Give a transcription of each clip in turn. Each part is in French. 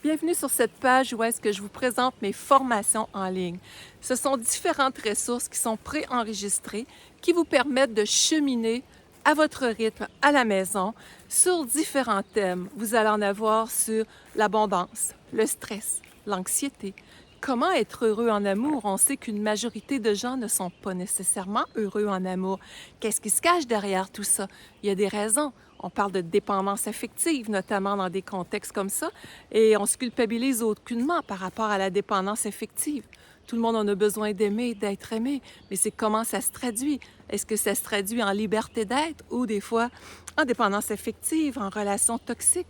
Bienvenue sur cette page où est-ce que je vous présente mes formations en ligne. Ce sont différentes ressources qui sont préenregistrées, qui vous permettent de cheminer à votre rythme à la maison sur différents thèmes. Vous allez en avoir sur l'abondance, le stress, l'anxiété. Comment être heureux en amour? On sait qu'une majorité de gens ne sont pas nécessairement heureux en amour. Qu'est-ce qui se cache derrière tout ça? Il y a des raisons. On parle de dépendance affective, notamment dans des contextes comme ça, et on se culpabilise aucunement par rapport à la dépendance affective. Tout le monde en a besoin d'aimer, d'être aimé, mais c'est comment ça se traduit. Est-ce que ça se traduit en liberté d'être ou des fois en dépendance affective, en relation toxique?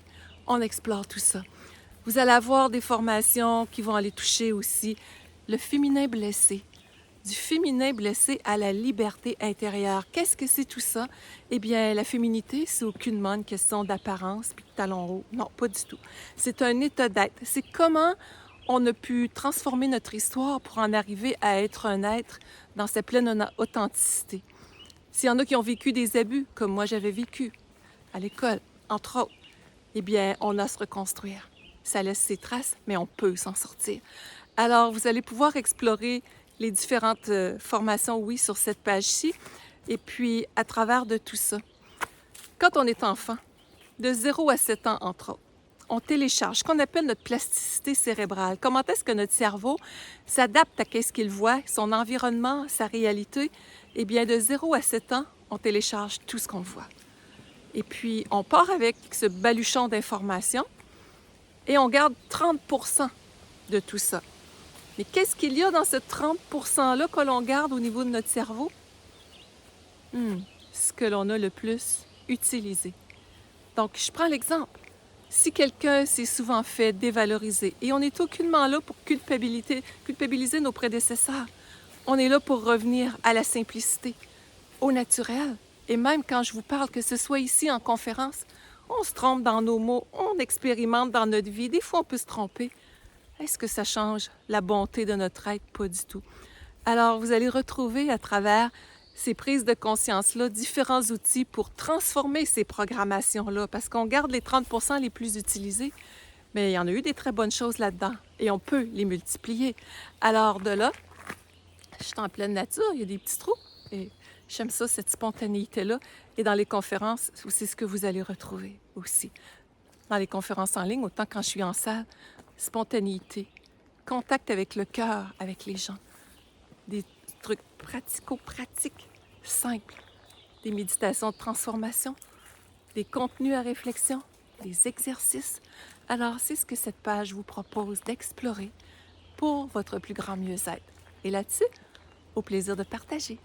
On explore tout ça. Vous allez avoir des formations qui vont aller toucher aussi le féminin blessé, du féminin blessé à la liberté intérieure. Qu'est-ce que c'est tout ça? Eh bien, la féminité, c'est aucunement une question d'apparence puis de talons hauts. Non, pas du tout. C'est un état d'être. C'est comment on a pu transformer notre histoire pour en arriver à être un être dans sa pleine authenticité. S'il y en a qui ont vécu des abus, comme moi j'avais vécu à l'école, entre autres, eh bien, on a à se reconstruire. Ça laisse ses traces, mais on peut s'en sortir. Alors, vous allez pouvoir explorer les différentes formations, oui, sur cette page-ci. Et puis, à travers de tout ça, quand on est enfant, de 0 à 7 ans, entre autres, on télécharge ce qu'on appelle notre plasticité cérébrale. Comment est-ce que notre cerveau s'adapte à ce qu'il voit, son environnement, sa réalité? Eh bien, de 0 à 7 ans, on télécharge tout ce qu'on voit. Et puis, on part avec ce baluchon d'informations et on garde 30 de tout ça. Mais qu'est-ce qu'il y a dans ce 30 %-là que l'on garde au niveau de notre cerveau? Ce que l'on a le plus utilisé. Donc, je prends l'exemple. Si quelqu'un s'est souvent fait dévaloriser, et on n'est aucunement là pour culpabiliser nos prédécesseurs, on est là pour revenir à la simplicité, au naturel. Et même quand je vous parle, que ce soit ici en conférence, on se trompe dans nos mots, on expérimente dans notre vie. Des fois, on peut se tromper. Est-ce que ça change la bonté de notre être? Pas du tout. Alors, vous allez retrouver à travers ces prises de conscience-là différents outils pour transformer ces programmations-là, parce qu'on garde les 30 les plus utilisés, mais il y en a eu des très bonnes choses là-dedans et on peut les multiplier. Alors, de là, je suis en pleine nature, il y a des petits trous et j'aime ça, cette spontanéité-là. Et dans les conférences, c'est ce que vous allez retrouver aussi. Dans les conférences en ligne, autant quand je suis en salle, spontanéité, contact avec le cœur, avec les gens, des trucs pratico-pratiques, simples, des méditations de transformation, des contenus à réflexion, des exercices. Alors, c'est ce que cette page vous propose d'explorer pour votre plus grand mieux-être. Et là-dessus, au plaisir de partager.